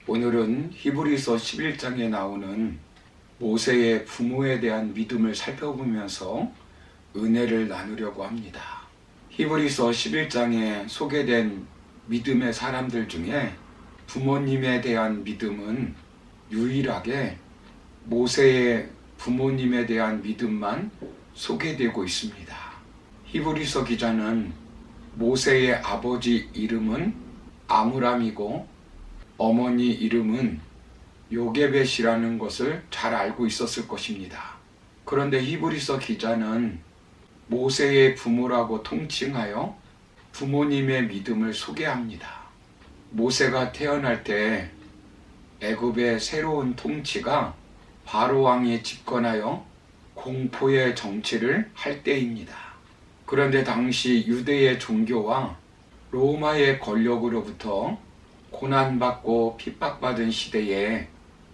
오늘은 히브리서 11장에 나오는 모세의 부모에 대한 믿음을 살펴보면서 은혜를 나누려고 합니다. 히브리서 11장에 소개된 믿음의 사람들 중에 부모님에 대한 믿음은 유일하게 모세의 부모님에 대한 믿음만 소개되고 있습니다. 히브리서 기자는 모세의 아버지 이름은 아므람이고 어머니 이름은 요게벳이라는 것을 잘 알고 있었을 것입니다. 그런데 히브리서 기자는 모세의 부모라고 통칭하여 부모님의 믿음을 소개합니다. 모세가 태어날 때 애굽의 새로운 통치가 바로 왕이 집권하여 공포의 정치를 할 때입니다. 그런데 당시 유대의 종교와 로마의 권력으로부터 고난받고 핍박받은 시대에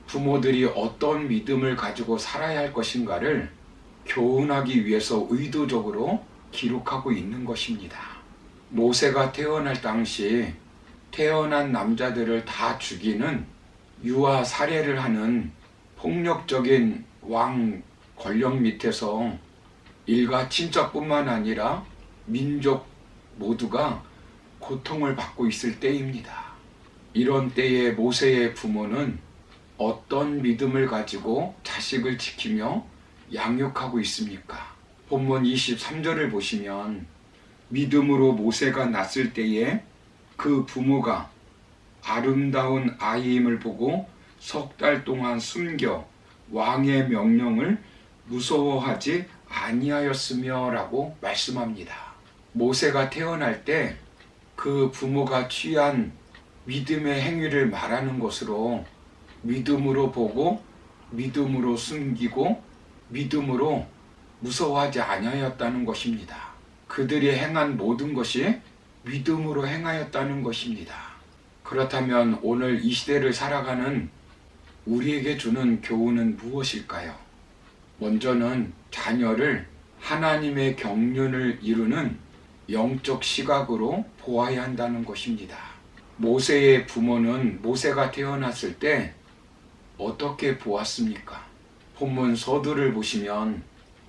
부모들이 어떤 믿음을 가지고 살아야 할 것인가를 교훈하기 위해서 의도적으로 기록하고 있는 것입니다. 모세가 태어날 당시 태어난 남자들을 다 죽이는 유아 살해를 하는 폭력적인 왕 권력 밑에서 일가 친척뿐만 아니라 민족 모두가 고통을 받고 있을 때입니다. 이런 때에 모세의 부모는 어떤 믿음을 가지고 자식을 지키며 양육하고 있습니까? 본문 23절을 보시면 믿음으로 모세가 낳았을 때에 그 부모가 아름다운 아이임을 보고 석 달 동안 숨겨 왕의 명령을 무서워하지 아니하였으며 라고 말씀합니다. 모세가 태어날 때 그 부모가 취한 믿음의 행위를 말하는 것으로 믿음으로 보고 믿음으로 숨기고 믿음으로 무서워하지 아니하였다는 것입니다. 그들이 행한 모든 것이 믿음으로 행하였다는 것입니다. 그렇다면 오늘 이 시대를 살아가는 우리에게 주는 교훈은 무엇일까요? 먼저는 자녀를 하나님의 경륜을 이루는 영적 시각으로 보아야 한다는 것입니다. 모세의 부모는 모세가 태어났을 때 어떻게 보았습니까? 본문 서두를 보시면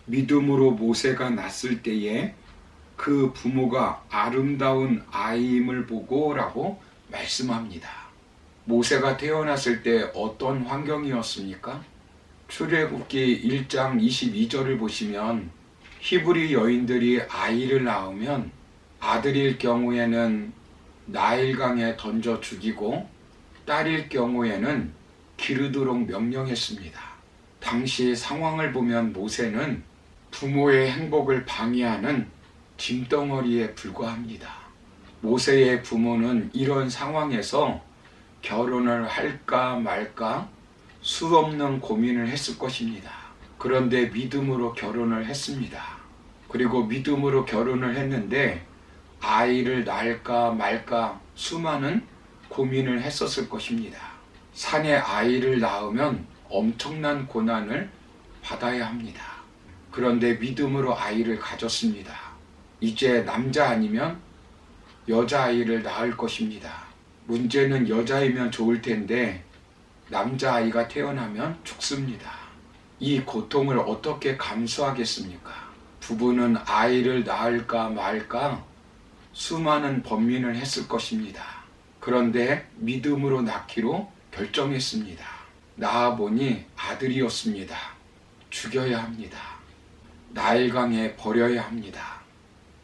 믿음으로 모세가 낳았을 때에 그 부모가 아름다운 아이임을 보고 라고 말씀합니다. 모세가 태어났을 때 어떤 환경이었습니까? 출애굽기 1장 22절을 보시면 히브리 여인들이 아이를 낳으면 아들일 경우에는 나일강에 던져 죽이고 딸일 경우에는 기르도록 명령했습니다. 당시 상황을 보면 모세는 부모의 행복을 방해하는 짐덩어리에 불과합니다. 모세의 부모는 이런 상황에서 결혼을 할까 말까 수없는 고민을 했을 것입니다. 그런데 믿음으로 결혼을 했습니다. 그리고 믿음으로 결혼을 했는데 아이를 낳을까 말까 수많은 고민을 했었을 것입니다. 산에 아이를 낳으면 엄청난 고난을 받아야 합니다. 그런데 믿음으로 아이를 가졌습니다. 이제 남자 아니면 여자아이를 낳을 것입니다. 문제는 여자이면 좋을 텐데 남자아이가 태어나면 죽습니다. 이 고통을 어떻게 감수하겠습니까? 부부는 아이를 낳을까 말까 수많은 번민을 했을 것입니다. 그런데 믿음으로 낳기로 결정했습니다. 낳아보니 아들이었습니다. 죽여야 합니다. 나일강에 버려야 합니다.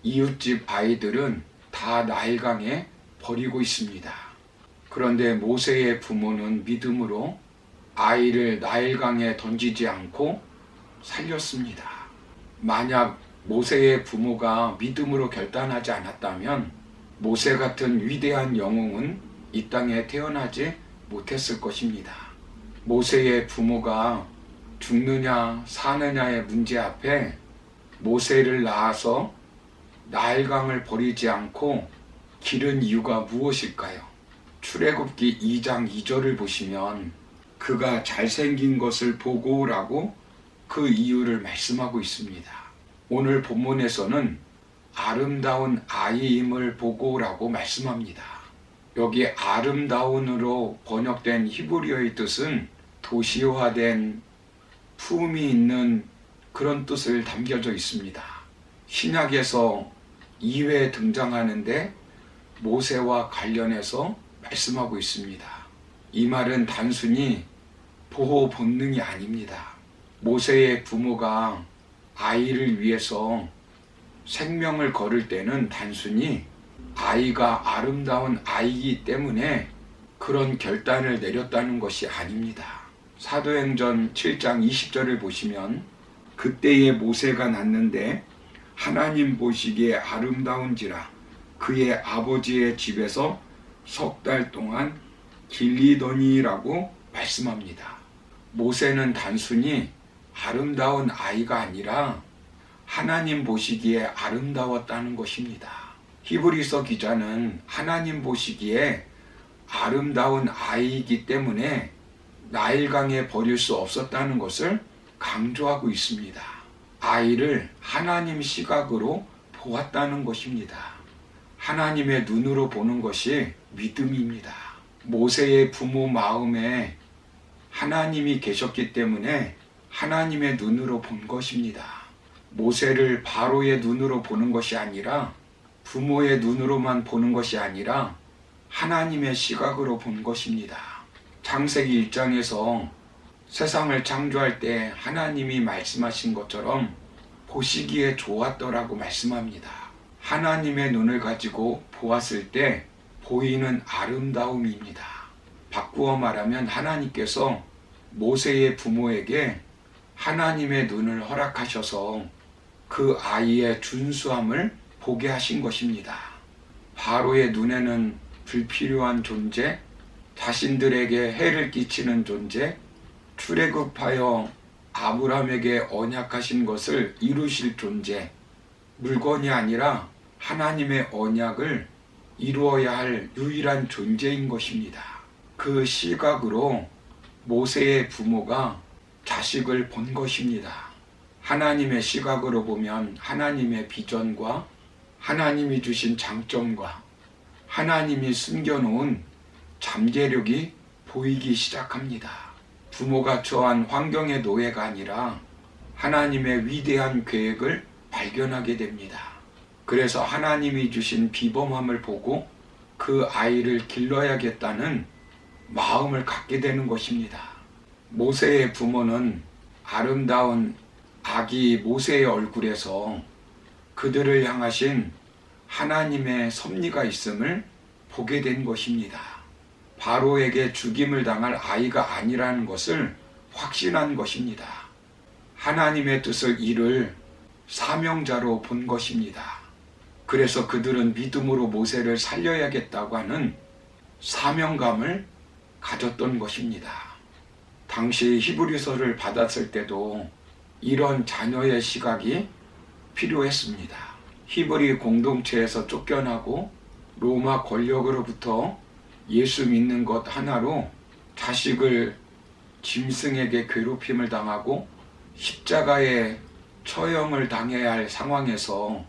이웃집 아이들은 다 나일강에 버리고 있습니다. 그런데 모세의 부모는 믿음으로 아이를 나일강에 던지지 않고 살렸습니다. 만약 모세의 부모가 믿음으로 결단하지 않았다면 모세 같은 위대한 영웅은 이 땅에 태어나지 못했을 것입니다. 모세의 부모가 죽느냐 사느냐의 문제 앞에 모세를 낳아서 나일강을 버리지 않고 기른 이유가 무엇일까요? 출애굽기 2장 2절을 보시면 그가 잘생긴 것을 보고라고 그 이유를 말씀하고 있습니다. 오늘 본문에서는 아름다운 아이임을 보고라고 말씀합니다. 여기 아름다운으로 번역된 히브리어의 뜻은 도시화된 품이 있는 그런 뜻을 담겨져 있습니다. 신약에서 2회 등장하는데 모세와 관련해서 말씀하고 있습니다. 이 말은 단순히 보호 본능이 아닙니다. 모세의 부모가 아이를 위해서 생명을 걸을 때는 단순히 아이가 아름다운 아이이기 때문에 그런 결단을 내렸다는 것이 아닙니다. 사도행전 7장 20절을 보시면 그때의 모세가 낳는데 하나님 보시기에 아름다운지라 그의 아버지의 집에서 석 달 동안 길리더니라고 말씀합니다. 모세는 단순히 아름다운 아이가 아니라 하나님 보시기에 아름다웠다는 것입니다. 히브리서 기자는 하나님 보시기에 아름다운 아이이기 때문에 나일강에 버릴 수 없었다는 것을 강조하고 있습니다. 아이를 하나님 시각으로 보았다는 것입니다. 하나님의 눈으로 보는 것이 믿음입니다. 모세의 부모 마음에 하나님이 계셨기 때문에 하나님의 눈으로 본 것입니다. 모세를 바로의 눈으로 보는 것이 아니라 부모의 눈으로만 보는 것이 아니라 하나님의 시각으로 본 것입니다. 창세기 1장에서 세상을 창조할 때 하나님이 말씀하신 것처럼 보시기에 좋았더라고 말씀합니다. 하나님의 눈을 가지고 보았을 때 보이는 아름다움입니다. 바꾸어 말하면 하나님께서 모세의 부모에게 하나님의 눈을 허락하셔서 그 아이의 준수함을 보게 하신 것입니다. 바로의 눈에는 불필요한 존재, 자신들에게 해를 끼치는 존재, 출애굽하여 아브라함에게 언약하신 것을 이루실 존재, 물건이 아니라 하나님의 언약을 이루어야 할 유일한 존재인 것입니다. 그 시각으로 모세의 부모가 자식을 본 것입니다. 하나님의 시각으로 보면 하나님의 비전과 하나님이 주신 장점과 하나님이 숨겨놓은 잠재력이 보이기 시작합니다. 부모가 처한 환경의 노예가 아니라 하나님의 위대한 계획을 발견하게 됩니다. 그래서 하나님이 주신 비범함을 보고 그 아이를 길러야겠다는 마음을 갖게 되는 것입니다. 모세의 부모는 아름다운 아기 모세의 얼굴에서 그들을 향하신 하나님의 섭리가 있음을 보게 된 것입니다. 바로에게 죽임을 당할 아이가 아니라는 것을 확신한 것입니다. 하나님의 뜻을 이룰 사명자로 본 것입니다. 그래서 그들은 믿음으로 모세를 살려야겠다고 하는 사명감을 가졌던 것입니다. 당시 히브리서를 받았을 때도 이런 자녀의 시각이 필요했습니다. 히브리 공동체에서 쫓겨나고 로마 권력으로부터 예수 믿는 것 하나로 자식을 짐승에게 괴롭힘을 당하고 십자가에 처형을 당해야 할 상황에서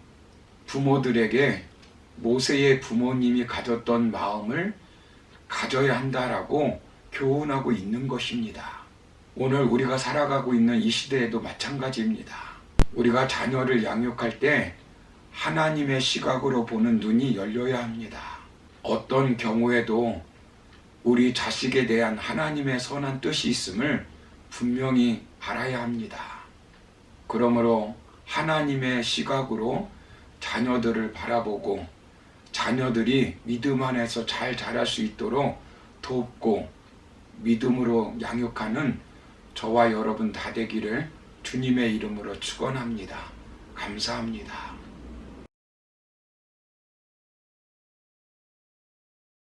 부모들에게 모세의 부모님이 가졌던 마음을 가져야 한다라고 교훈하고 있는 것입니다. 오늘 우리가 살아가고 있는 이 시대에도 마찬가지입니다. 우리가 자녀를 양육할 때 하나님의 시각으로 보는 눈이 열려야 합니다. 어떤 경우에도 우리 자식에 대한 하나님의 선한 뜻이 있음을 분명히 알아야 합니다. 그러므로 하나님의 시각으로 자녀들을 바라보고 자녀들이 믿음 안에서 잘 자랄 수 있도록 돕고 믿음으로 양육하는 저와 여러분 다 되기를 주님의 이름으로 축원합니다. 감사합니다.